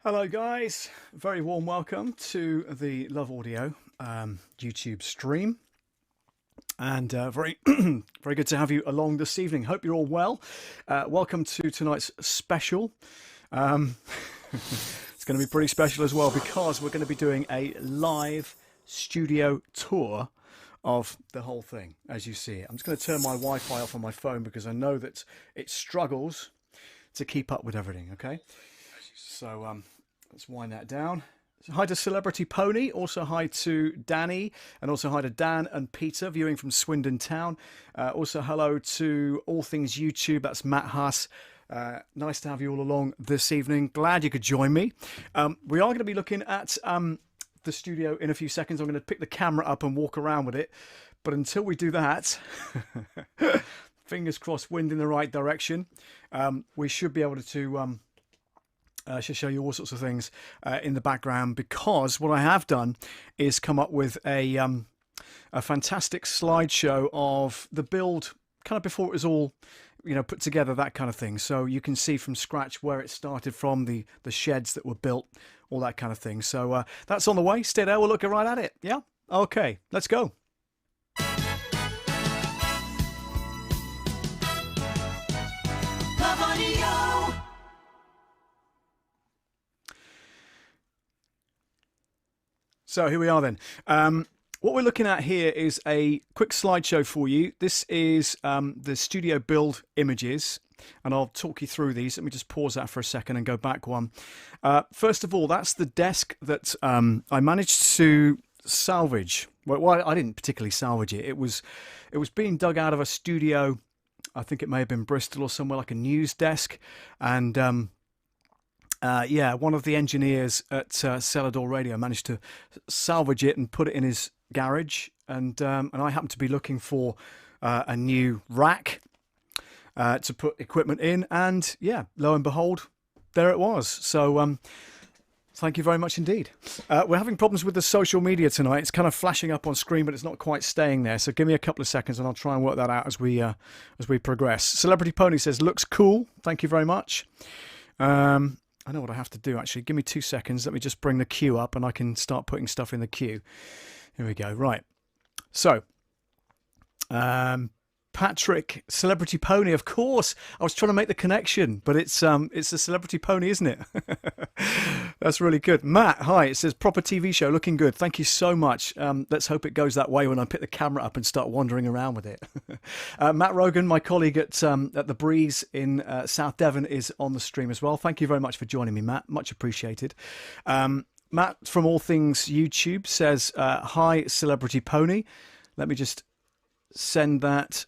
Hello guys, very warm welcome to the Love Audio YouTube stream, and very very good to have you along this evening. Hope you're all well. Welcome to tonight's special. It's going to be pretty special as well because we're going to be doing a live studio tour of the whole thing as you see it. I'm just going to turn my Wi-Fi off on my phone because I know that it struggles to keep up with everything. Okay, so let's wind that down. Hi to Celebrity Pony, also hi to Danny, and also hi to Dan and Peter viewing from Swindon Town. Also hello to All Things YouTube, that's Matt Huss. Nice to have you all along this evening. Glad you could join me. We are going to be looking at the studio in a few seconds. I'm going to pick the camera up and walk around with it. But until we do that, fingers crossed, wind in the right direction. We should be able to should show you all sorts of things in the background, because what I have done is come up with a fantastic slideshow of the build kind of before it was all put together, that kind of thing. So you can see from scratch where it started from, the sheds that were built, all that kind of thing. So that's on the way. Stay there, we'll look right at it. Yeah, okay, let's go. So here we are then. What we're looking at here is a quick slideshow for you. This is the studio build images, and I'll talk you through these. Let me just pause that for a second and go back one. First of all, that's the desk that I managed to salvage. Well, I didn't particularly salvage it. It was being dug out of a studio. I think it may have been Bristol or somewhere, like a news desk, and yeah, one of the engineers at Celador Radio managed to salvage it and put it in his garage, and I happened to be looking for a new rack to put equipment in, and yeah, lo and behold, there it was. So thank you very much indeed. We're having problems with the social media tonight. It's kind of flashing up on screen, but it's not quite staying there. So give me a couple of seconds, and I'll try and work that out as we progress. Celebrity Pony says looks cool. Thank you very much. I know what I have to do, actually. Give me 2 seconds. Let me just bring the queue up and I can start putting stuff in the queue. Here we go. Right. So, Patrick, Celebrity Pony, of course. I was trying to make the connection, but it's the Celebrity Pony, isn't it? That's really good. Matt, hi. It says proper TV show, looking good. Thank you so much. Let's hope it goes that way when I pick the camera up and start wandering around with it. Matt Rogan, my colleague at the Breeze in South Devon, is on the stream as well. Thank you very much for joining me, Matt. Much appreciated. Matt from All Things YouTube says, hi, Celebrity Pony. Let me just send that.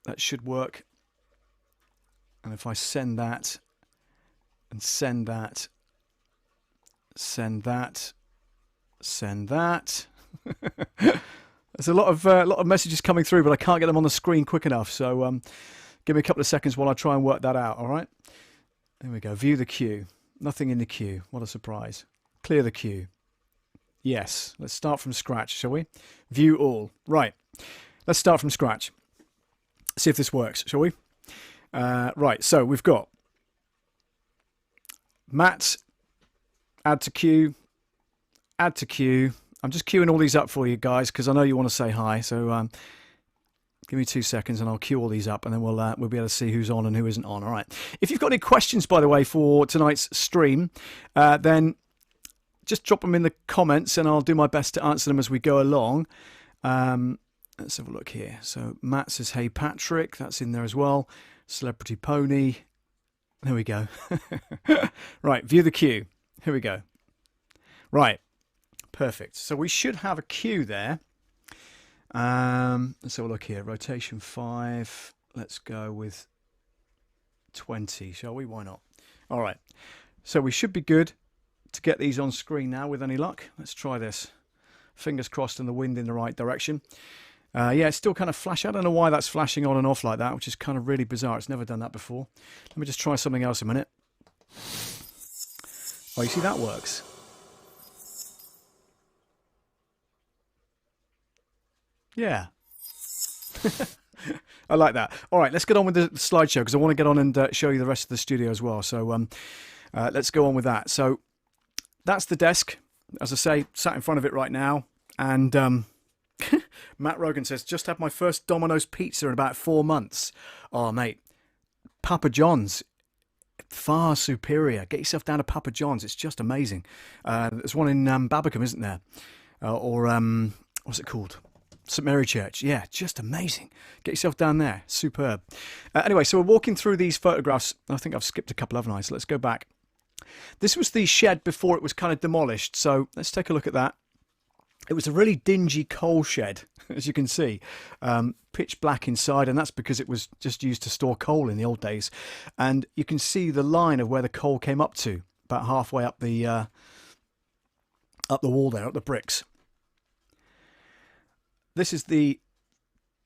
That should work. And if I send that and send that, send that, send that. There's a lot of messages coming through, but I can't get them on the screen quick enough. So give me a couple of seconds while I try and work that out. All right. There we go. View the queue. Nothing in the queue. What a surprise. Clear the queue. Yes. Let's start from scratch, shall we? View all. Right. Let's start from scratch. See if this works, shall we? Right, so we've got Matt, add to queue, add to queue. I'm just queuing all these up for you guys because I know you want to say hi. So give me 2 seconds and I'll queue all these up, and then we'll be able to see who's on and who isn't on. All right. If you've got any questions, by the way, for tonight's stream, then just drop them in the comments and I'll do my best to answer them as we go along. Let's have a look here. So Matt says, hey, Patrick. That's in there as well. Celebrity Pony. There we go. Right, view the queue. Here we go. Right, perfect. So we should have a queue there. Let's have a look here. Rotation 5. Let's go with 20, shall we? Why not? All right. So we should be good to get these on screen now with any luck. Let's try this. Fingers crossed and the wind in the right direction. Yeah, it's still kind of flash. I don't know why that's flashing on and off like that, which is kind of really bizarre. It's never done that before. Let me just try something else a minute. Oh, you see, that works. Yeah. I like that. All right, let's get on with the slideshow because I want to get on and show you the rest of the studio as well. So let's go on with that. So that's the desk. As I say, sat in front of it right now. And Matt Rogan says, just had my first Domino's pizza in about 4 months. Oh, mate, Papa John's, far superior. Get yourself down to Papa John's. It's just amazing. There's one in Babacombe, isn't there? What's it called? St Mary Church. Yeah, just amazing. Get yourself down there. Superb. Anyway, so we're walking through these photographs. I think I've skipped a couple, haven't I? So let's go back. This was the shed before it was kind of demolished. So let's take a look at that. It was a really dingy coal shed, as you can see. Pitch black inside, and that's because it was just used to store coal in the old days. And you can see the line of where the coal came up to, about halfway up the wall there, up the bricks. This is the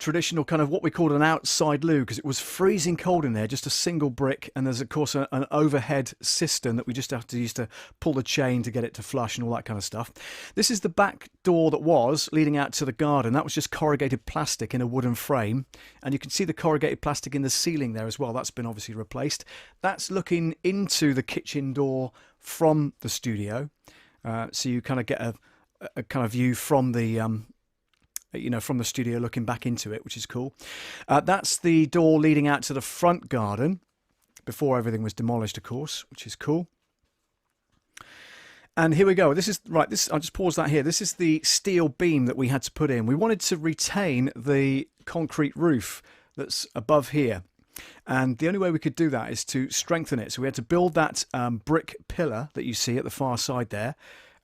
traditional kind of what we called an outside loo, because it was freezing cold in there, just a single brick, and there's of course an overhead cistern that we just have to use to pull the chain to get it to flush and all that kind of stuff. This is the back door that was leading out to the garden. That was just corrugated plastic in a wooden frame, and you can see the corrugated plastic in the ceiling there as well. That's been obviously replaced. That's looking into the kitchen door from the studio, so you kind of get a kind of view from the from the studio looking back into it, which is cool. That's the door leading out to the front garden before everything was demolished, of course, which is cool. And here we go. This is right. I'll just pause that here. This is the steel beam that we had to put in. We wanted to retain the concrete roof that's above here. And the only way we could do that is to strengthen it. So we had to build that brick pillar that you see at the far side there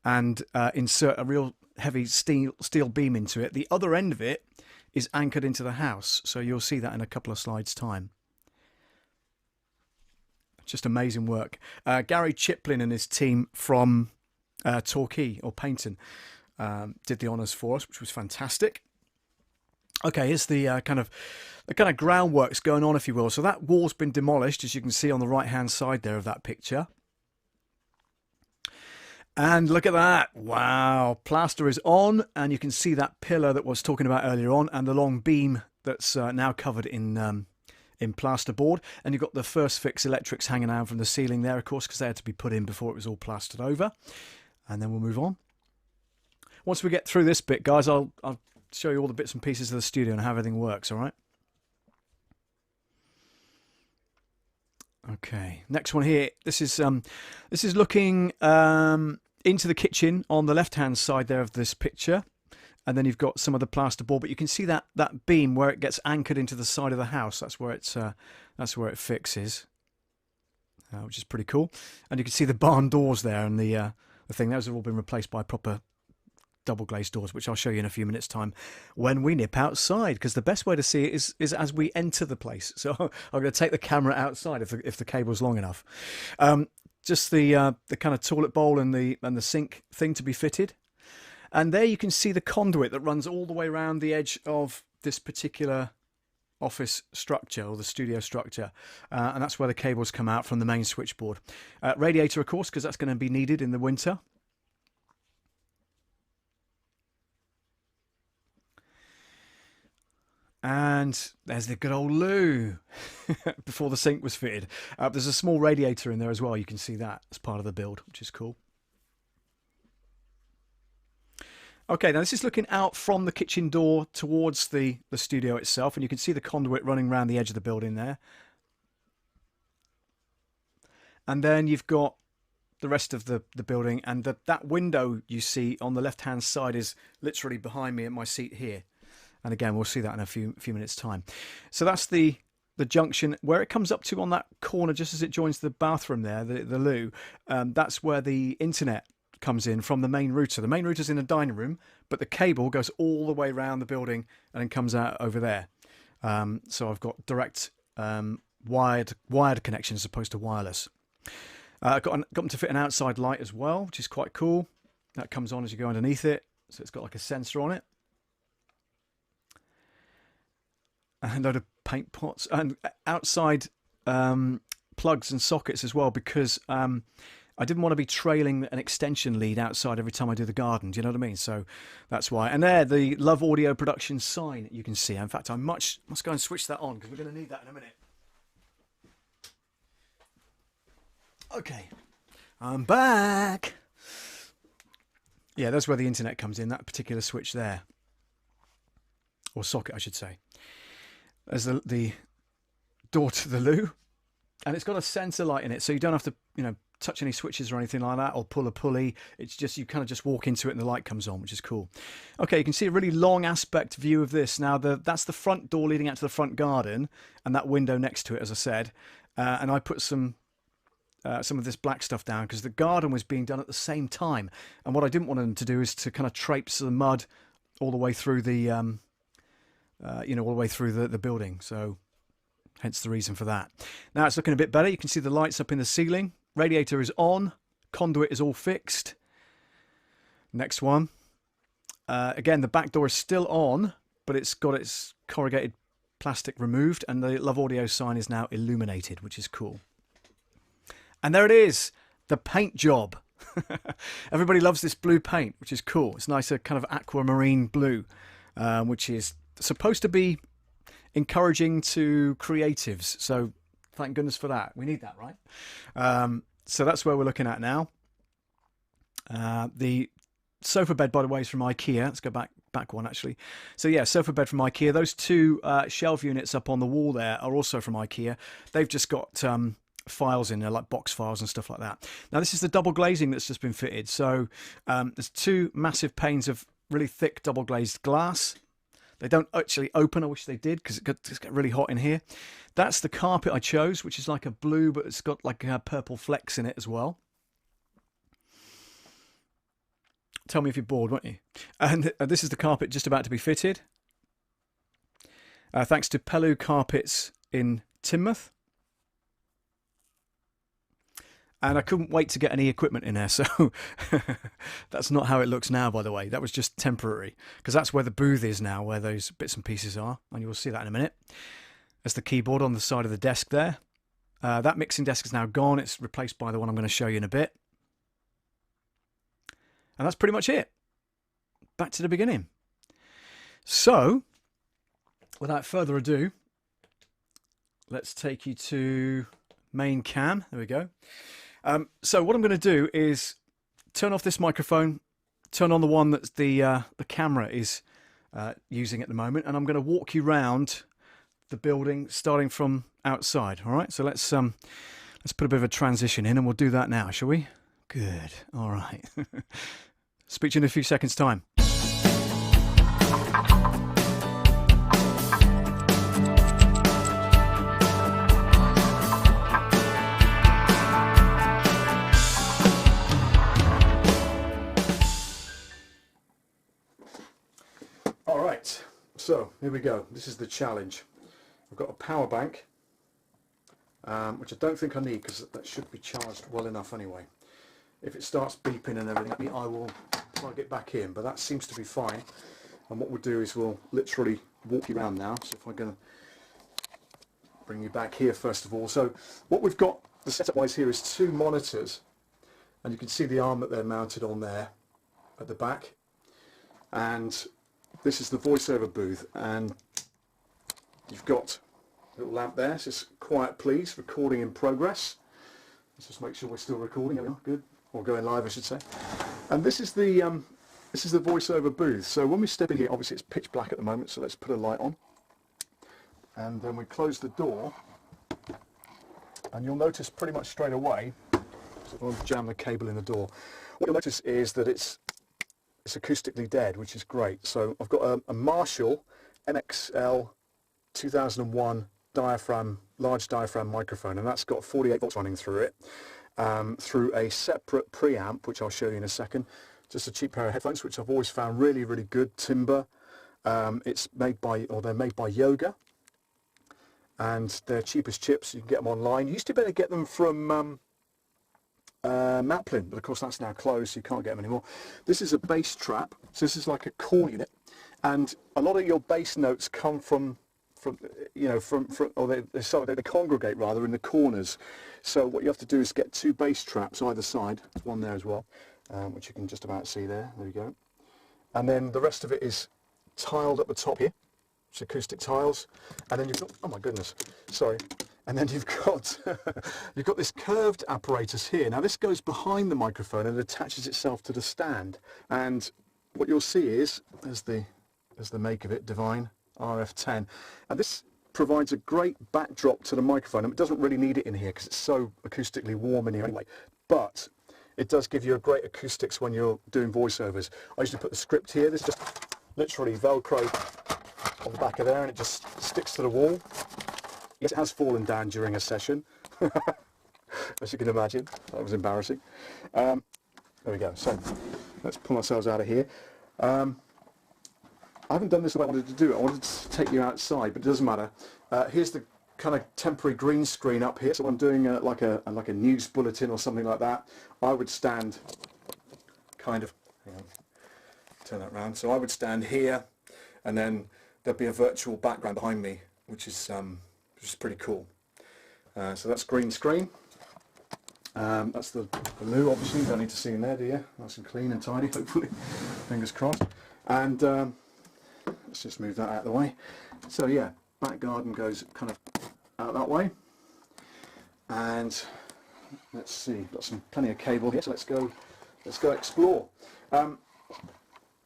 and insert a real heavy steel beam into it. The other end of it is anchored into the house, so you'll see that in a couple of slides time. Just amazing work. Gary Chiplin and his team from Torquay or Paynton did the honours for us, which was fantastic. Okay, here's the kind of groundworks going on, if you will. So that wall's been demolished, as you can see on the right hand side there of that picture. And look at that. Wow. Plaster is on, and you can see that pillar that I was talking about earlier on and the long beam that's now covered in plasterboard. And you've got the first fix electrics hanging out from the ceiling there, of course, because they had to be put in before it was all plastered over. And then we'll move on. Once we get through this bit, guys, I'll show you all the bits and pieces of the studio and how everything works, all right? Okay, next one here. This is looking into the kitchen on the left-hand side there of this picture, and then you've got some of the plasterboard. But you can see that beam where it gets anchored into the side of the house. That's where it fixes, which is pretty cool. And you can see the barn doors there and the thing. Those have all been replaced by proper double glazed doors, which I'll show you in a few minutes time when we nip outside, because the best way to see it is as we enter the place. So I'm going to take the camera outside if the cable's long enough. Just the kind of toilet bowl and the sink thing to be fitted, and there you can see the conduit that runs all the way around the edge of this particular office structure or the studio structure, and that's where the cables come out from the main switchboard. Radiator, of course, because that's going to be needed in the winter. And there's the good old loo before the sink was fitted. There's a small radiator in there as well. You can see that as part of the build, which is cool. Okay, now this is looking out from the kitchen door towards the studio itself, and you can see the conduit running around the edge of the building there. And then you've got the rest of the building, and that window you see on the left-hand side is literally behind me at my seat here. And again, we'll see that in a few minutes' time. So that's the junction where it comes up to on that corner, just as it joins the bathroom there, the loo. That's where the internet comes in from the main router. The main router's in the dining room, but the cable goes all the way around the building and then comes out over there. So I've got direct wired connection as opposed to wireless. I've got them to fit an outside light as well, which is quite cool. That comes on as you go underneath it, so it's got like a sensor on it. A load of paint pots and outside plugs and sockets as well, because I didn't want to be trailing an extension lead outside every time I do the garden. Do you know what I mean? So that's why. And there, the Love Audio Production sign you can see. In fact, I must go and switch that on because we're going to need that in a minute. Okay, I'm back. Yeah, that's where the internet comes in, that particular switch there. Or socket, I should say. There's the door to the loo. And it's got a sensor light in it, so you don't have to, touch any switches or anything like that, or pull a pulley. It's just, you kind of just walk into it and the light comes on, which is cool. Okay, you can see a really long aspect view of this. Now, that's the front door leading out to the front garden, and that window next to it, as I said. And I put some of this black stuff down because the garden was being done at the same time, and what I didn't want them to do is to kind of traipse the mud all the way through the all the way through the building. So hence the reason for that. Now it's looking a bit better. You can see the lights up in the ceiling, radiator is on, conduit is all fixed. Next one, again, the back door is still on, but it's got its corrugated plastic removed, and the Love Audio sign is now illuminated, which is cool. And there it is, the paint job. Everybody loves this blue paint, which is cool. It's nice, a kind of aquamarine blue, which is supposed to be encouraging to creatives. So thank goodness for that. We need that, right? So that's where we're looking at now. The sofa bed, by the way, is from IKEA. Let's go back one, actually. So yeah, sofa bed from IKEA. Those two shelf units up on the wall there are also from IKEA. They've just got files in there, like box files and stuff like that. Now this is the double glazing that's just been fitted. So there's two massive panes of really thick double glazed glass. They don't actually open. I wish they did, because it's got really hot in here. That's the carpet I chose, which is like a blue, but it's got like purple flecks in it as well. Tell me if you're bored, won't you? And this is the carpet just about to be fitted. Thanks to Pelu Carpets in Teignmouth. And I couldn't wait to get any equipment in there, so that's not how it looks now, by the way. That was just temporary, because that's where the booth is now, where those bits and pieces are, and you'll see that in a minute. There's the keyboard on the side of the desk there. That mixing desk is now gone. It's replaced by the one I'm going to show you in a bit. And that's pretty much it. Back to the beginning. So, without further ado, let's take you to main cam. There we go. So what I'm going to do is turn off this microphone, turn on the one that the camera is using at the moment, and I'm going to walk you round the building starting from outside. All right, so let's put a bit of a transition in, and we'll do that now, shall we? Good. All right. Speak to you in a few seconds' time. So here we go. This is the challenge. I've got a power bank, which I don't think I need, because that should be charged well enough anyway. If it starts beeping and everything, I will plug it back in, but that seems to be fine. And what we'll do is we'll literally walk you around now. So if I'm going to bring you back here first of all. So what we've got, the setup wise here, is two monitors, and you can see the arm that they're mounted on there at the back. And this is the voiceover booth, and you've got a little lamp there. So it's quiet please, recording in progress. Let's just make sure we're still recording. There we are, good. Or going live, I should say. And this is the voiceover booth. So when we step in here, obviously it's pitch black at the moment, so let's put a light on. And then we close the door, and you'll notice pretty much straight away, so I'll jam the cable in the door. What you'll notice is that it's acoustically dead, which is great. So I've got a Marshall MXL 2001 diaphragm, large diaphragm microphone, and that's got 48 volts running through it, through a separate preamp, which I'll show you in a second. Just a cheap pair of headphones, which I've always found really, really good. Timber. It's made by, or they're made by Yoga, and they're cheap as chips. You can get them online. You used to be able to get them from Maplin, but of course that's now closed, so you can't get them anymore. This is a bass trap, so this is like a core unit, and a lot of your bass notes come from or they congregate rather in the corners. So what you have to do is get two bass traps either side. There's one there as well, which you can just about see there. There we go. And then the rest of it is tiled at the top here. It's acoustic tiles, and then you've got, oh my goodness, sorry, And then you've got you've got this curved apparatus here. Now this goes behind the microphone and attaches itself to the stand. And what you'll see is, there's the make of it, Divine RF10. And this provides a great backdrop to the microphone. And it doesn't really need it in here because it's so acoustically warm in here anyway. But it does give you a great acoustics when you're doing voiceovers. I usually put the script here. This just literally Velcro on the back of there, and it just sticks to the wall. Yes, it has fallen down during a session, as you can imagine. That was embarrassing. There we go. So let's pull ourselves out of here. I haven't done this the way I wanted to do it. I wanted to take you outside, but it doesn't matter. Here's the kind of temporary green screen up here. So I'm doing like a news bulletin or something like that. I would stand kind of, hang on, turn that around. So I would stand here, and then there'd be a virtual background behind me, which is pretty cool. So that's green screen. That's the loo, obviously. You don't need to see in there, do you? Nice and clean and tidy, hopefully. Fingers crossed. And let's just move that out of the way. So yeah, back garden goes kind of out that way. And let's see, got plenty of cable here, so let's go explore.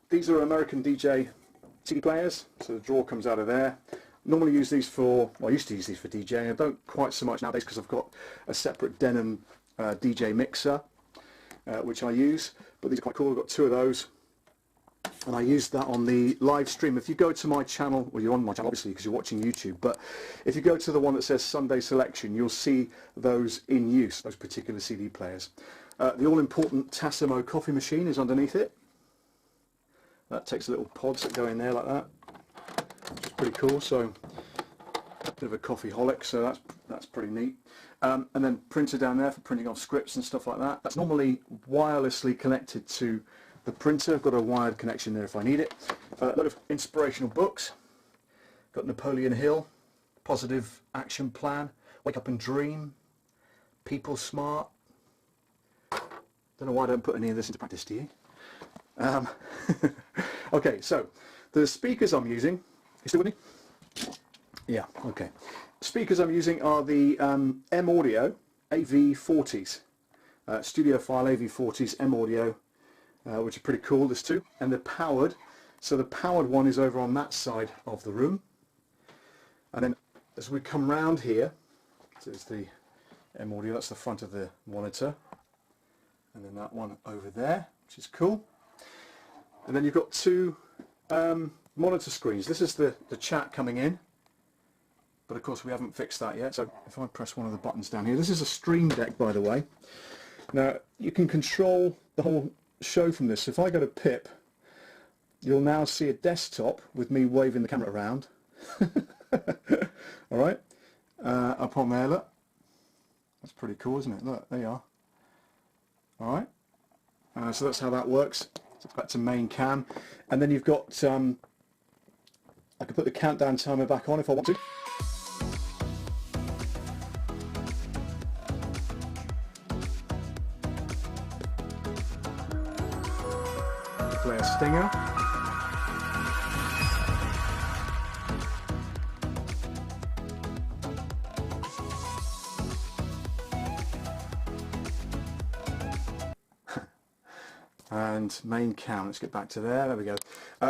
These are American DJ CD players, so the drawer comes out of there. Normally use these for, well, I used to use these for DJing. I don't quite so much nowadays because I've got a separate Denon DJ mixer, which I use, but these are quite cool. I've got two of those, and I use that on the live stream. If you go to my channel, well, you're on my channel obviously because you're watching YouTube, but if you go to the one that says Sunday Selection, you'll see those in use, those particular CD players. The all-important Tassimo coffee machine is underneath it. That takes little pods that go in there like that, which is pretty cool. So a bit of a coffee holic, so that's pretty neat. And then printer down there for printing off scripts and stuff like that. That's normally wirelessly connected to the printer. I've got a wired connection there if I need it. A lot of inspirational books. Got Napoleon Hill, Positive Action Plan, Wake Up and Dream, People Smart. Don't know why I don't put any of this into practice, do you? Okay, so the speakers I'm using, you still with me? Yeah, okay. Speakers I'm using are the M Audio AV40s, Studio File AV40s M Audio, which are pretty cool. There's two, and they're powered. So the powered one is over on that side of the room, and then as we come round here, there's the M Audio. That's the front of the monitor, and then that one over there, which is cool. And then you've got two monitor screens. This is the chat coming in, but of course we haven't fixed that yet. So if I press one of the buttons down here, this is a Stream Deck, by the way. Now you can control the whole show from this. So if I go to Pip, you'll now see a desktop with me waving the camera around. All right, up on there, look. That's pretty cool, isn't it? Look, there you are. All right, so that's how that works. So back to main cam, and then you've got, I can put the countdown timer back on if I want to. Play a stinger. And main cam, let's get back to there we go.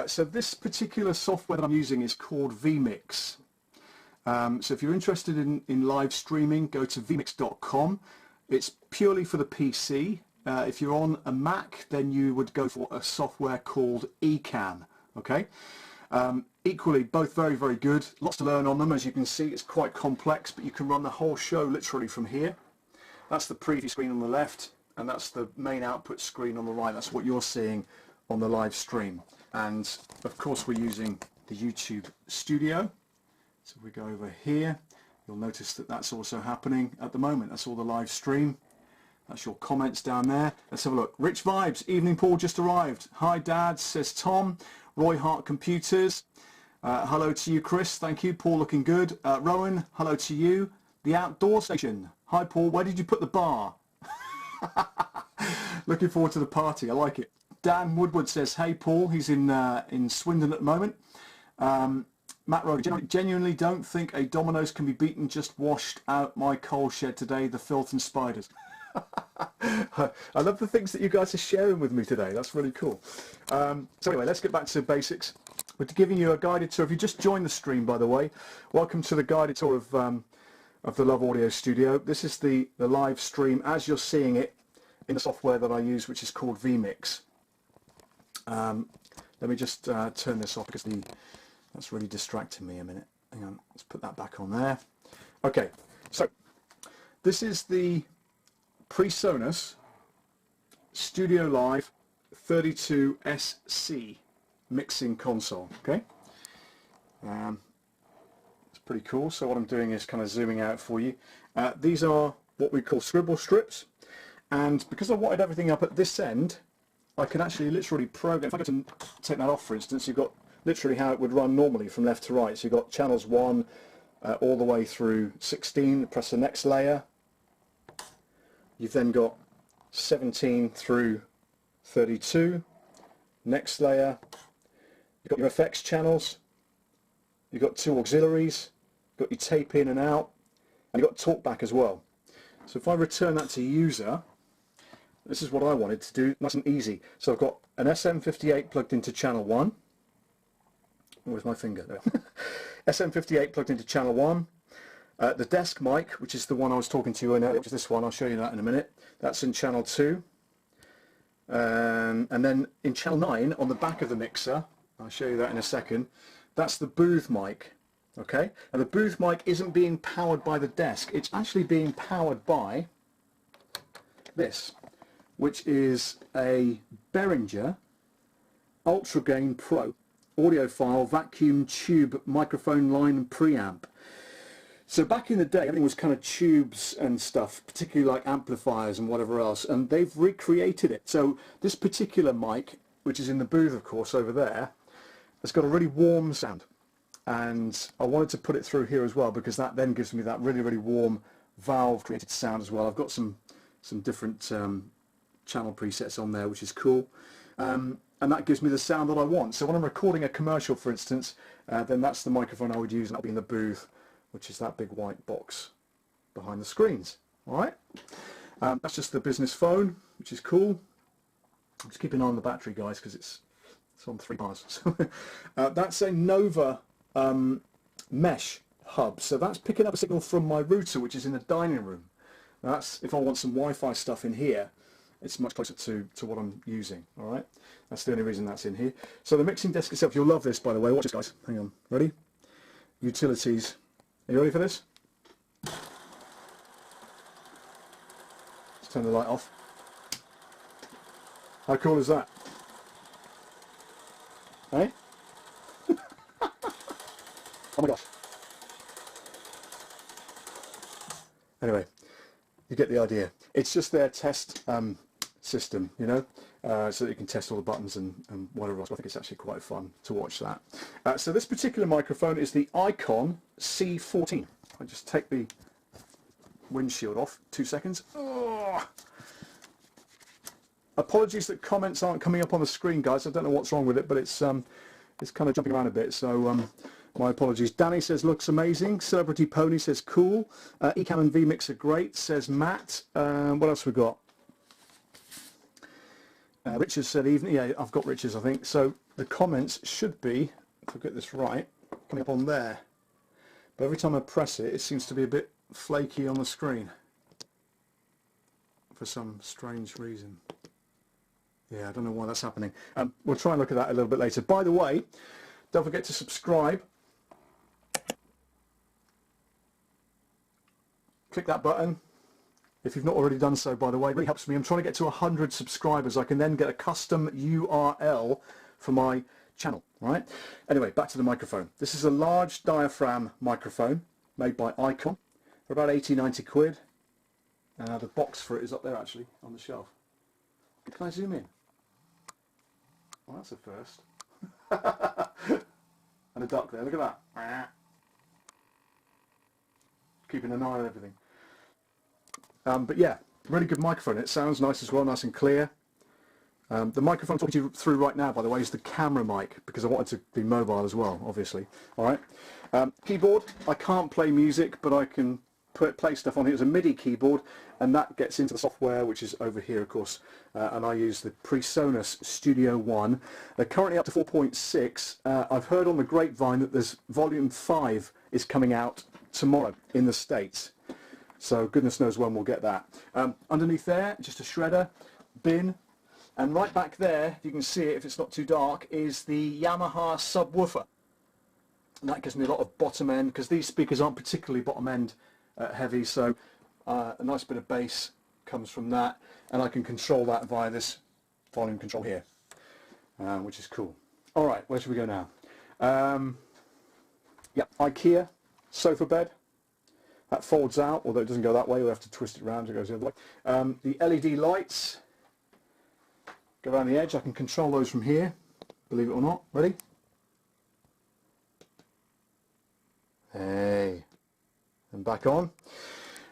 So this particular software that I'm using is called VMix. So if you're interested in live streaming, go to vmix.com. It's purely for the PC. If you're on a Mac, then you would go for a software called Ecamm. Okay. Equally, both very, very good. Lots to learn on them. As you can see, it's quite complex, but you can run the whole show literally from here. That's the preview screen on the left, and that's the main output screen on the right. That's what you're seeing on the live stream. And of course we're using the YouTube studio. So if we go over here, you'll notice that that's also happening at the moment. That's all the live stream. That's your comments down there. Let's have a look. Rich Vibes, evening Paul, just arrived. Hi Dad, says Tom. Roy Hart Computers. Hello to you Chris, thank you. Paul looking good. Rowan, hello to you. The Outdoor Station. Hi Paul, where did you put the bar? Looking forward to the party, I like it. Dan Woodward says, hey Paul, he's in Swindon at the moment. Matt Rowe, genuinely don't think a Domino's can be beaten, just washed out my coal shed today, the filth and spiders. I love the things that you guys are sharing with me today. That's really cool. So anyway, let's get back to basics. We're giving you a guided tour. If you just joined the stream, by the way, welcome to the guided tour of the Love Audio Studio. This is the live stream as you're seeing it in the software that I use, which is called VMix. Let me just turn this off because that's really distracting me a minute. Hang on, let's put that back on there. Okay, so this is the PreSonus Studio Live 32SC mixing console. Okay, it's pretty cool. So what I'm doing is kind of zooming out for you. These are what we call scribble strips, and because I wanted everything up at this end, I can actually literally program. If I go to take that off, for instance, you've got literally how it would run normally from left to right. So you've got channels 1 all the way through 16. Press the next layer. You've then got 17 through 32. Next layer. You've got your effects channels. You've got 2 auxiliaries. You've got your tape in and out. And you've got talkback as well. So if I return that to user, this is what I wanted to do, nice and easy. So I've got an SM58 plugged into channel 1. Where's my finger? There. SM58 plugged into channel 1. The desk mic, which is the one I was talking to you in, which is this one, I'll show you that in a minute. That's in channel 2. And then in channel 9, on the back of the mixer, I'll show you that in a second, that's the booth mic. Okay? And the booth mic isn't being powered by the desk, it's actually being powered by this, which is a Behringer Ultra Gain Pro audiophile vacuum tube microphone line and preamp. So back in the day, everything was kind of tubes and stuff, particularly like amplifiers and whatever else, and they've recreated it. So this particular mic, which is in the booth, of course, over there, has got a really warm sound. And I wanted to put it through here as well, because that then gives me that really, really warm valve-created sound as well. I've got some different channel presets on there, which is cool. And that gives me the sound that I want. So when I'm recording a commercial, for instance, then that's the microphone I would use, and that'll be in the booth, which is that big white box behind the screens. All right, that's just the business phone, which is cool. Just keep an eye on the battery, guys, because it's on 3 bars. So, that's a Nova mesh hub. So that's picking up a signal from my router, which is in the dining room. Now that's if I want some Wi-Fi stuff in here. It's much closer to what I'm using. All right, that's the only reason that's in here. So the mixing desk itself, you'll love this, by the way. Watch this, guys. Hang on. Ready? Utilities. Are you ready for this? Let's turn the light off. How cool is that? Hey? Oh my gosh. Anyway, you get the idea. It's just their test system, you know, so that you can test all the buttons and whatever else. I think it's actually quite fun to watch that. So this particular microphone is the Icon C14. I'll just take the windshield off. 2 seconds. Oh. Apologies that comments aren't coming up on the screen, guys. I don't know what's wrong with it, but it's kind of jumping around a bit, so my apologies. Danny says looks amazing. Celebrity Pony says cool. Ecamm and VMix are great, says Matt. What else we got? Richard said evening. Yeah, I've got Richard's, I think. So the comments should be, if I get this right, coming up on there. But every time I press it, it seems to be a bit flaky on the screen for some strange reason. Yeah, I don't know why that's happening. We'll try and look at that a little bit later. By the way, don't forget to subscribe. Click that button if you've not already done so, by the way. It really helps me. I'm trying to get to 100 subscribers. I can then get a custom URL for my channel, right? Anyway, back to the microphone. This is a large diaphragm microphone made by Icon for about 80-90 quid. The box for it is up there, actually, on the shelf. Can I zoom in? Well, that's a first. And a duck there, look at that. Keeping an eye on everything. But yeah, really good microphone. It sounds nice as well, nice and clear. The microphone I'm talking to you through right now, by the way, is the camera mic, because I wanted to be mobile as well, obviously. All right. Keyboard, I can't play music, but I can play stuff on here. It's a MIDI keyboard, and that gets into the software, which is over here, of course. And I use the PreSonus Studio One. They're currently up to 4.6. I've heard on the grapevine that there's Volume 5 is coming out tomorrow in the States. So goodness knows when we'll get that. Underneath there, just a shredder, bin. And right back there, if you can see it if it's not too dark, is the Yamaha subwoofer. And that gives me a lot of bottom end, because these speakers aren't particularly bottom end heavy, so a nice bit of bass comes from that, and I can control that via this volume control here, which is cool. Alright, where should we go now? Yeah, IKEA sofa bed. That folds out, although it doesn't go that way, we'll have to twist it around, it goes the other way. The LED lights go around the edge. I can control those from here, believe it or not. Ready? Hey, and back on.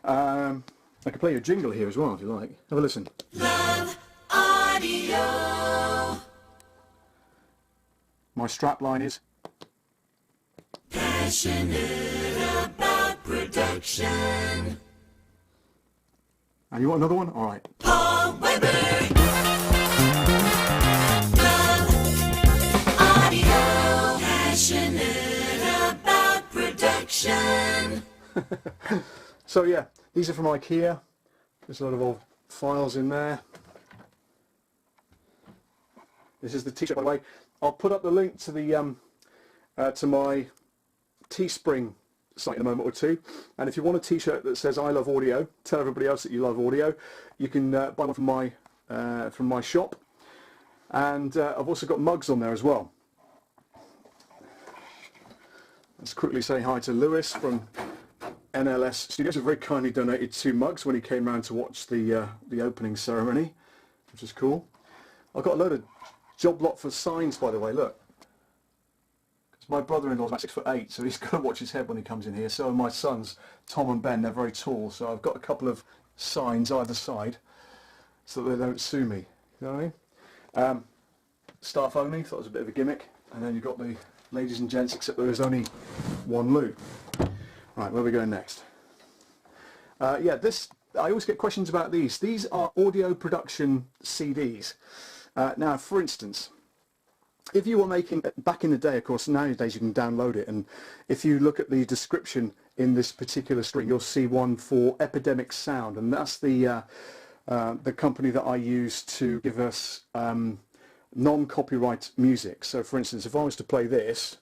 I can play you a jingle here as well if you like. Have a listen. Love Audio. My strapline is Passionate about production. And you want another one? Alright. Paul Weber. Love Audio. Passionate about production. So yeah, these are from IKEA. There's a lot of old files in there. This is the t-shirt, by the way. I'll put up the link to the to my Teespring site in a moment or two. And if you want a t-shirt that says "I love audio," tell everybody else that you love audio. You can buy one from my shop. And I've also got mugs on there as well. Let's quickly say hi to Lewis from NLS Studios, who very kindly donated 2 mugs when he came round to watch the opening ceremony, which is cool. I've got a load of job lot for signs, by the way, look. My brother-in-law's about 6'8", so he's got to watch his head when he comes in here. So are my sons, Tom and Ben, they're very tall, so I've got a couple of signs either side so that they don't sue me. You know what I mean? Staff only, thought it was a bit of a gimmick. And then you've got the ladies and gents, except there is only one loo. Right, where are we going next? Yeah, this, I always get questions about these. These are audio production CDs. Now, for instance, if you were making, back in the day, of course, nowadays you can download it, and if you look at the description in this particular screen, you'll see one for Epidemic Sound, and that's the company that I use to give us non-copyright music. So, for instance, if I was to play this,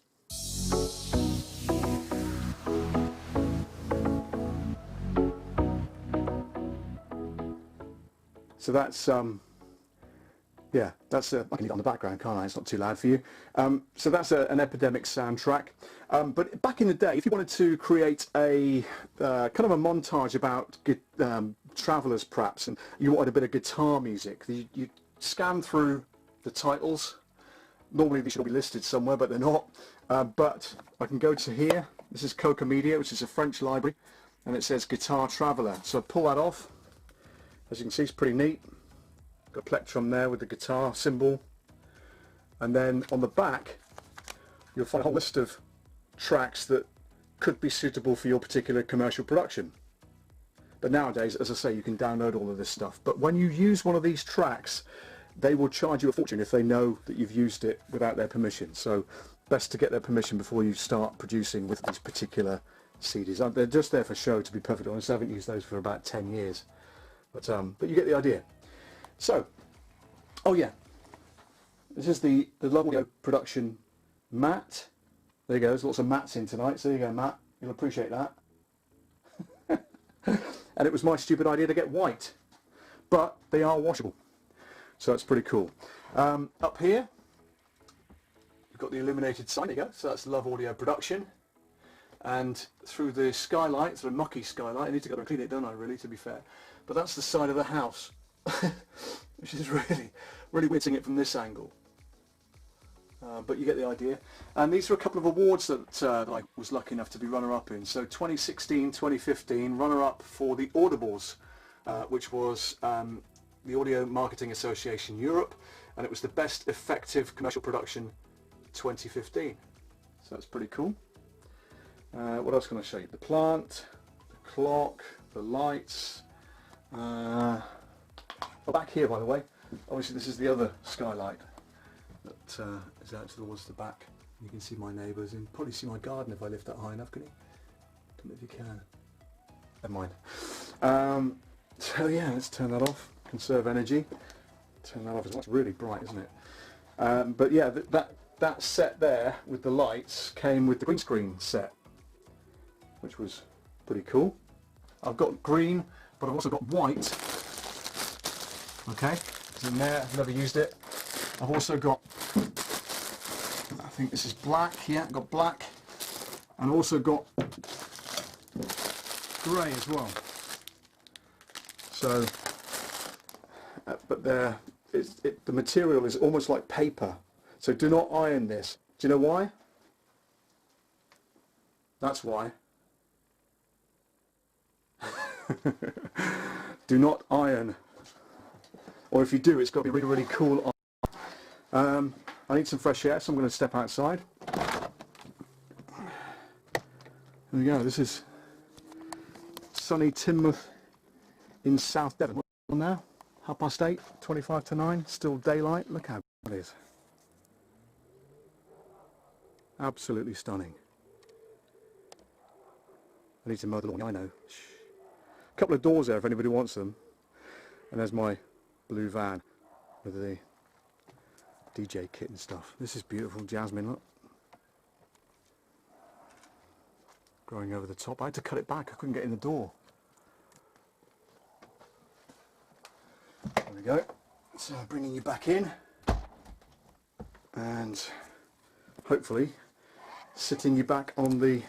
so that's yeah, that's I can leave it on the background, can't I? It's not too loud for you. So that's an Epidemic soundtrack. But back in the day, if you wanted to create a kind of a montage about travellers, perhaps, and you wanted a bit of guitar music, you scan through the titles. Normally they should all be listed somewhere, but they're not. But I can go to here. This is Coca Media, which is a French library, and it says Guitar Traveller. So I pull that off. As you can see, it's pretty neat. Got a plectrum there with the guitar symbol, and then on the back you'll find a whole list of tracks that could be suitable for your particular commercial production. But nowadays, as I say, you can download all of this stuff. But when you use one of these tracks, they will charge you a fortune if they know that you've used it without their permission. So best to get their permission before you start producing with these particular CDs. They're just there for show, to be perfectly honest. I haven't used those for about 10 years. But you get the idea. So, oh yeah, this is the Love Audio production mat. There you go, there's lots of mats in tonight, so there you go, Matt, you'll appreciate that. And it was my stupid idea to get white, but they are washable, so that's pretty cool. Up here, you've got the illuminated sign, there you go, so that's Love Audio production. And through the skylight, through a mucky skylight, I need to go and clean it, don't I, really, to be fair. But that's the side of the house. Which is really weird seeing it from this angle, but you get the idea. And these are a couple of awards that I was lucky enough to be runner-up in. So 2016, 2015, runner-up for the Audibles, which was the Audio Marketing Association Europe, and it was the best effective commercial production 2015. So that's pretty cool. What else can I show you? The plant, the clock, the lights. Back here, by the way, obviously this is the other skylight that is out towards the back. You can see my neighbours and probably see my garden if I lift that high enough, can you? Don't know if you can. Never mind. So yeah, let's turn that off. Conserve energy. Turn that off as well. It's really bright, isn't it? But yeah, that set there with the lights came with the Windscreen set, which was pretty cool. I've got green, but I've also got white. Okay, it's in there. I've never used it. I've also got, I think this is black. Yeah, I've got black, and also got grey as well. So, but the material is almost like paper. So do not iron this. Do you know why? That's why. Do not iron. Or if you do, it's got to be really, really cool. I need some fresh air, so I'm going to step outside. There we go. This is sunny Teignmouth in South Devon. What's now? 8:30, 25 to 9. Still daylight. Look how it is. Absolutely stunning. I need to mow the lawn. I know. A couple of doors there if anybody wants them. And there's my blue van with the DJ kit and stuff. This is beautiful jasmine, look. Growing over the top. I had to cut it back, I couldn't get in the door. There we go. So bringing you back in and hopefully sitting you back on the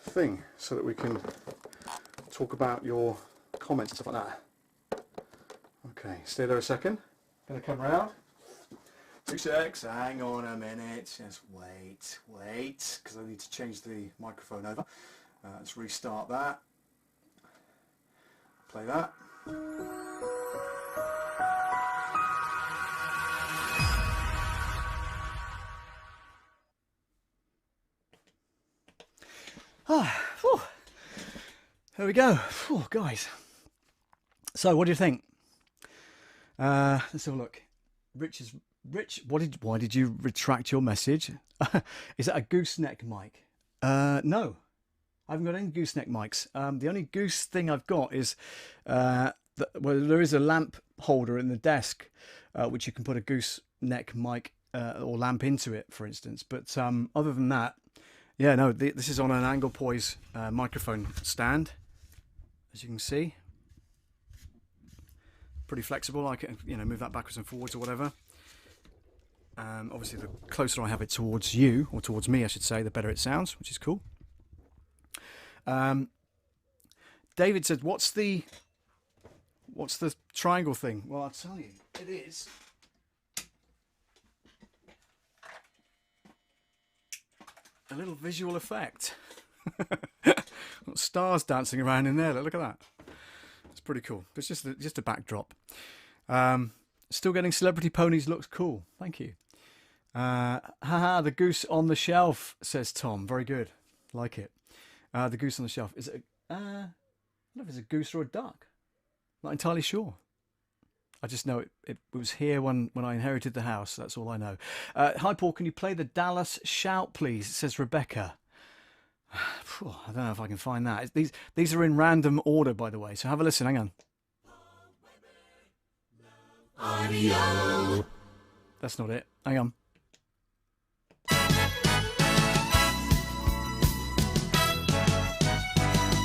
thing so that we can talk about your comments and stuff like that. Okay, stay there a second. Gonna come round. 2 secs, hang on a minute. Just wait, because I need to change the microphone over. Let's restart that. Play that. There we go. Whew, guys. So, what do you think? Let's have a look. Rich, why did you retract your message? Is that a gooseneck mic? No, I haven't got any gooseneck mics. The only goose thing I've got is, well, there is a lamp holder in the desk, which you can put a gooseneck mic or lamp into it, for instance. But other than that, yeah, no, this is on an angle poise microphone stand, as you can see. Pretty flexible. I can, move that backwards and forwards or whatever. Obviously, the closer I have it towards you, or towards me, I should say, the better it sounds, which is cool. David said, "What's the triangle thing?" Well, I'll tell you, it is a little visual effect. Stars dancing around in there. Look at that. It's pretty cool. It's just a backdrop. Still getting Celebrity Ponies looks cool. Thank you. Haha, the goose on the shelf, says Tom. Very good. Like it. The goose on the shelf. Is it I don't know if it's a goose or a duck. Not entirely sure. I just know it was here when I inherited the house. That's all I know. Hi, Paul. Can you play the Dallas Shout, please? Says Rebecca. I don't know if I can find that. These are in random order, by the way. So have a listen. Hang on. Audio. That's not it. Hang on.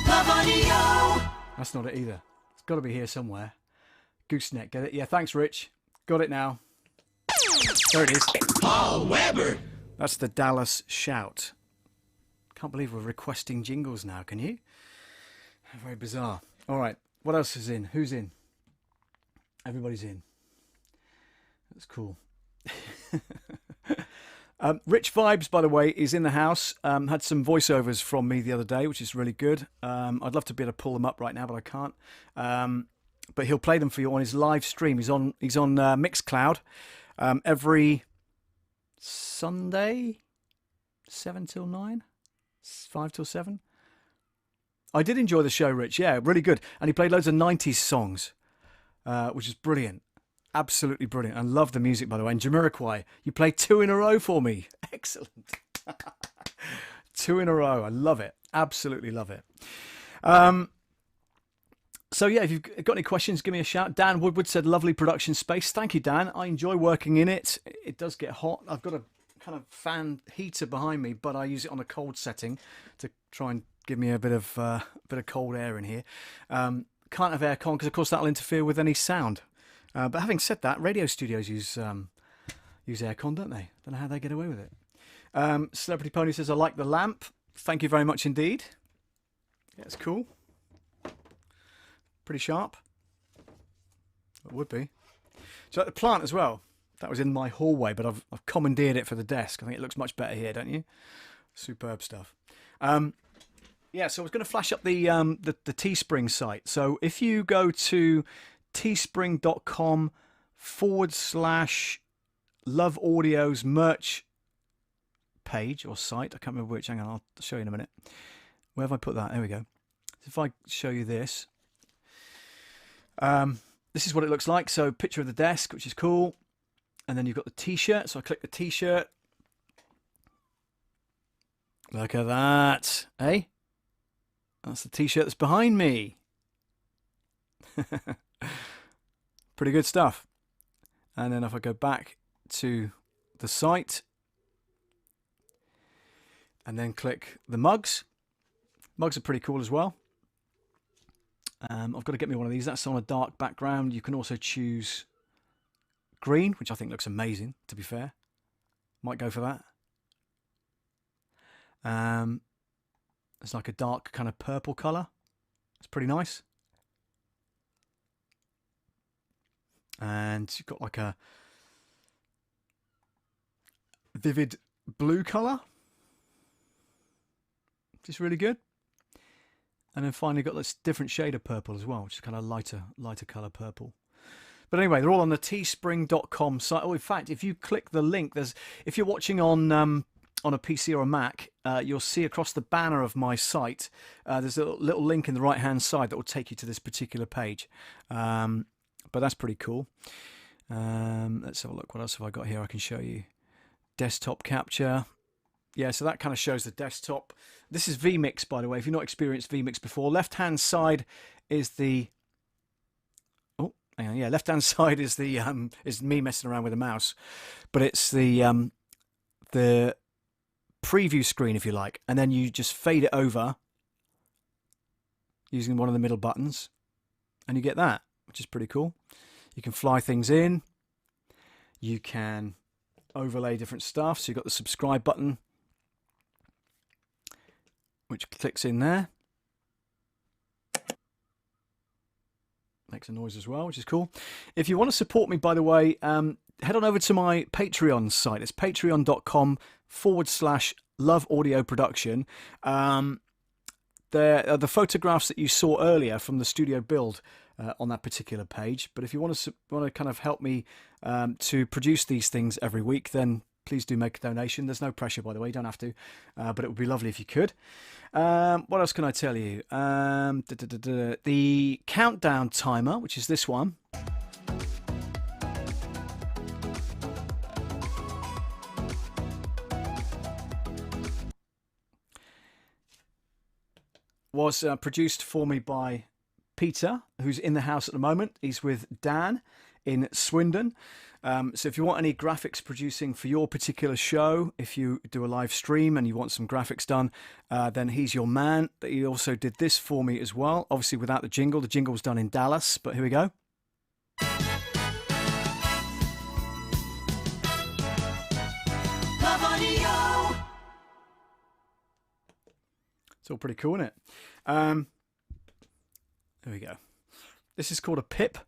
Love Audio. That's not it either. It's got to be here somewhere. Gooseneck, get it? Yeah, thanks, Rich. Got it now. There it is. Paul Weber. That's the Dallas Shout. Can't believe we're requesting jingles now, can you? Very bizarre. All right, what else is in? Who's in? Everybody's in. That's cool. Rich Vibes, by the way, is in the house. Had some voiceovers from me the other day, which is really good. I'd love to be able to pull them up right now, but I can't. but he'll play them for you on his live stream. He's on Mixcloud every Sunday, 7 till 9, 5 till 7. I did enjoy the show, Rich. Yeah, really good. And he played loads of 90s songs, which is brilliant. Absolutely brilliant. I love the music, by the way. And Jamiroquai, you played 2 in a row for me. Excellent. 2 in a row. I love it. Absolutely love it. So, yeah, if you've got any questions, give me a shout. Dan Woodward said, lovely production space. Thank you, Dan. I enjoy working in it. It does get hot. I've got a kind of fan heater behind me, but I use it on a cold setting to try and give me a bit of cold air in here. Can't have aircon because, of course, that'll interfere with any sound. But having said that, radio studios use aircon, don't they? Don't know how they get away with it. Celebrity Pony says, I like the lamp. Thank you very much indeed. Yeah, it's cool. Pretty sharp. It would be. So like the plant as well. That was in my hallway, but I've commandeered it for the desk. I think it looks much better here, don't you? Superb stuff. Yeah, so I was going to flash up the Teespring site. So if you go to teespring.com/Love Audio's merch page or site. I can't remember which. Hang on, I'll show you in a minute. Where have I put that? There we go. So if I show you this, this is what it looks like. So picture of the desk, which is cool. And then you've got the t-shirt. So I click the t-shirt. Look at that. Eh? That's the t-shirt that's behind me. Pretty good stuff. And then if I go back to the site and then click the mugs. Mugs are pretty cool as well. I've got to get me one of these. That's on a dark background. You can also choose green, which I think looks amazing, to be fair. Might go for that. It's like a dark kind of purple colour. It's pretty nice. And you've got like a vivid blue colour, which is really good. And then finally got this different shade of purple as well, which is kind of lighter colour purple. But anyway, they're all on the teespring.com site. Oh, in fact, if you click the link, if you're watching on a PC or a Mac, you'll see across the banner of my site, there's a little link in the right-hand side that will take you to this particular page. But that's pretty cool. Let's have a look. What else have I got here I can show you? Desktop capture. Yeah, so that kind of shows the desktop. This is VMix, by the way. If you've not experienced VMix before, left-hand side is the... Oh, hang on. Yeah, left-hand side is the is me messing around with a mouse, but it's the preview screen, if you like, and then you just fade it over using one of the middle buttons, and you get that, which is pretty cool. You can fly things in. You can overlay different stuff. So you've got the subscribe button, which clicks in there. Makes a noise as well, which is cool. If you want to support me, by the way, head on over to my Patreon site. It's patreon.com/Love Audio Production. There are the photographs that you saw earlier from the studio build on that particular page. But if you want to kind of help me to produce these things every week, then please do make a donation. There's no pressure, by the way. You don't have to. But it would be lovely if you could. What else can I tell you? The countdown timer, which is this one. Was produced for me by Peter, who's in the house at the moment. He's with Dan in Swindon. So if you want any graphics producing for your particular show, if you do a live stream and you want some graphics done, then he's your man. He also did this for me as well, obviously without the jingle. The jingle was done in Dallas, but here we go. Love Audio. It's all pretty cool, isn't it? There we go. This is called a PIP,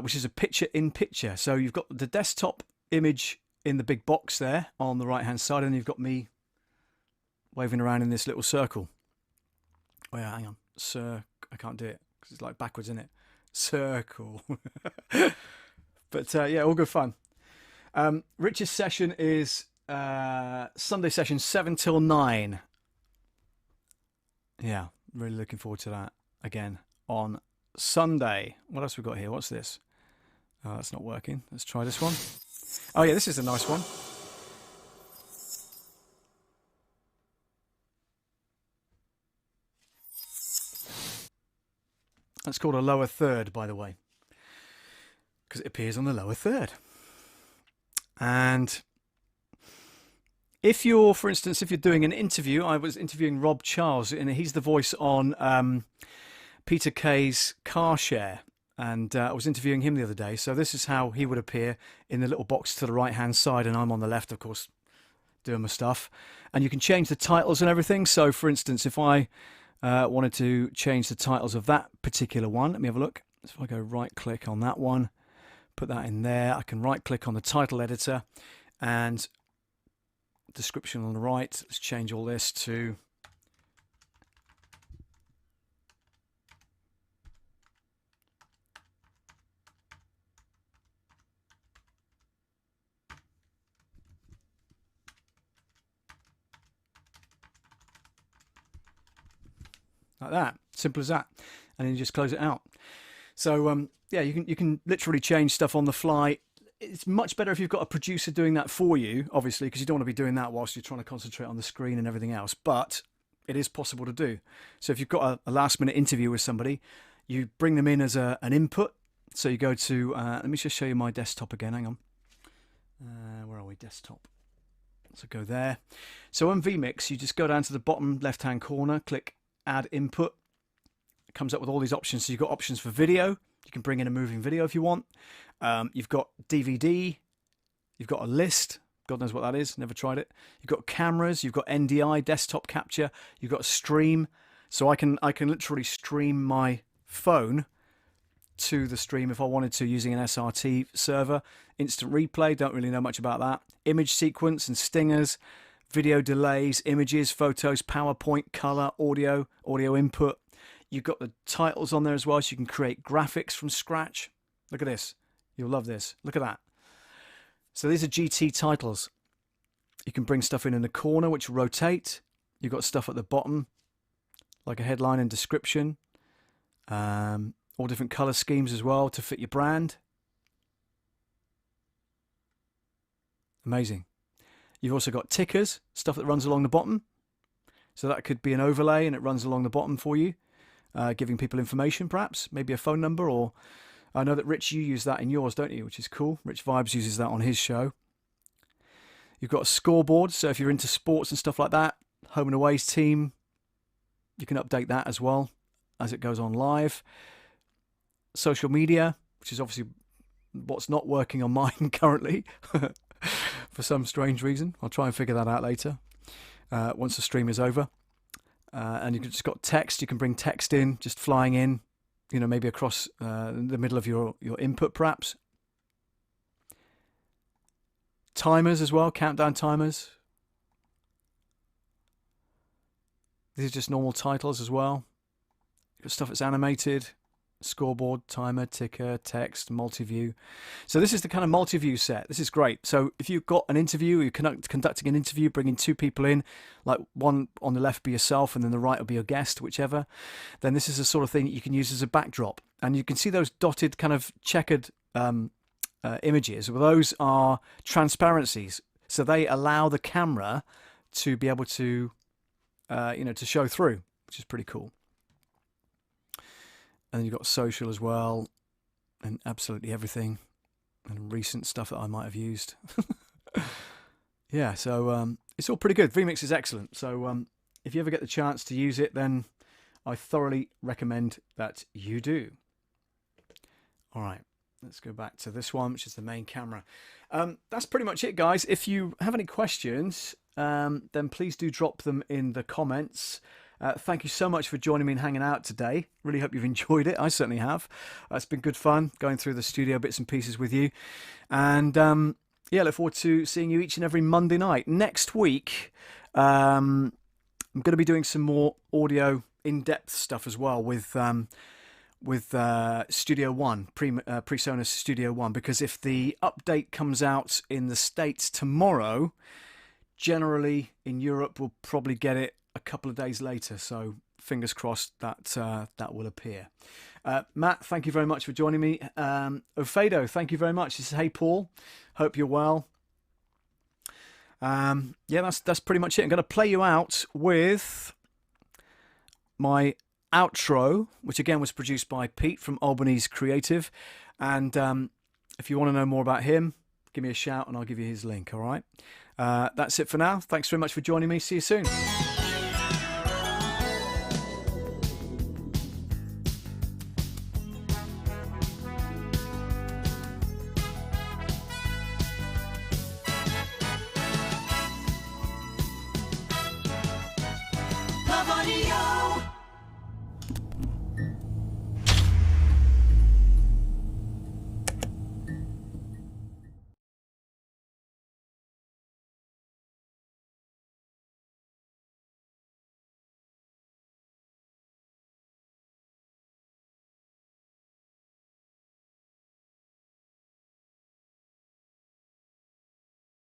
which is a picture-in-picture. So you've got the desktop image in the big box there on the right-hand side, and you've got me waving around in this little circle. Oh yeah, hang on. I can't do it because it's like backwards, isn't it? circle. But yeah, all good fun. Rich's session is Sunday session 7 till 9. Yeah, really looking forward to that again on Sunday. What else we got here? What's this? Oh, that's not working. Let's try this one. Oh yeah, this is a nice one. That's called a lower third, by the way, because it appears on the lower third. And if you're, for instance, if you're doing an interview, I was interviewing Rob Charles, and he's the voice on Peter Kay's Car Share, and I was interviewing him the other day. So this is how he would appear in the little box to the right-hand side, and I'm on the left, of course, doing my stuff. And you can change the titles and everything. So, for instance, if I wanted to change the titles of that particular one, let me have a look. So if I go right-click on that one, put that in there, I can right-click on the title editor and description on the right. Let's change all this to like that, simple as that, and then you just close it out. So yeah, you can literally change stuff on the fly. It's much better if you've got a producer doing that for you, obviously, because you don't want to be doing that whilst you're trying to concentrate on the screen and everything else, but it is possible to do. So if you've got a last minute interview with somebody, you bring them in as an input. So you go to let me just show you my desktop again, hang on, where are we? Desktop. So go there. So on VMix, you just go down to the bottom left hand corner, click add input. It comes up with all these options. So you've got options for video. You can bring in a moving video if you want. You've got DVD. You've got a list. God knows what that is. Never tried it. You've got cameras. You've got NDI, desktop capture. You've got stream. So I can literally stream my phone to the stream if I wanted to using an SRT server. Instant replay. Don't really know much about that. Image sequence and stingers. Video delays, images, photos, PowerPoint, color, audio input. You've got the titles on there as well, so you can create graphics from scratch. Look at this. You'll love this. Look at that. So these are GT titles. You can bring stuff in the corner, which will rotate. You've got stuff at the bottom, like a headline and description. All different color schemes as well to fit your brand. Amazing. You've also got tickers, stuff that runs along the bottom. So that could be an overlay and it runs along the bottom for you, giving people information perhaps, maybe a phone number, or I know that Rich, you use that in yours, don't you, which is cool. Rich Vibes uses that on his show. You've got a scoreboard, so if you're into sports and stuff like that, home and away's team, you can update that as well as it goes on live. Social media, which is obviously what's not working on mine currently. For some strange reason. I'll try and figure that out later once the stream is over. And you've just got text. You can bring text in, just flying in, maybe across the middle of your input perhaps. Timers as well, countdown timers. These are just normal titles as well. You've got stuff that's animated. Scoreboard, timer, ticker, text, multi-view. So this is the kind of multi-view set. This is great. So if you've got an interview, you're conducting an interview, bringing two people in, like one on the left be yourself and then the right will be your guest, whichever, then this is the sort of thing that you can use as a backdrop. And you can see those dotted kind of checkered images. Well, those are transparencies. So they allow the camera to be able to, to show through, which is pretty cool. And then you've got social as well, and absolutely everything, and recent stuff that I might have used. Yeah, so it's all pretty good. VMix is excellent. So if you ever get the chance to use it, then I thoroughly recommend that you do. All right, let's go back to this one, which is the main camera. That's pretty much it, guys. If you have any questions, then please do drop them in the comments. Thank you so much for joining me and hanging out today. Really hope you've enjoyed it. I certainly have. It's been good fun going through the studio bits and pieces with you. And yeah, look forward to seeing you each and every Monday night. Next week, I'm going to be doing some more audio in-depth stuff as well with with Studio One, PreSonus Studio One, because if the update comes out in the States tomorrow, generally in Europe we'll probably get it a couple of days later. So fingers crossed that that will appear. Matt, thank you very much for joining me. Ofedo, thank you very much. He says, hey Paul, hope you're well. Yeah, that's pretty much it. I'm going to play you out with my outro, which again was produced by Pete from Albany's Creative. And if you want to know more about him, give me a shout and I'll give you his link. All right. That's it for now. Thanks very much for joining me. See you soon.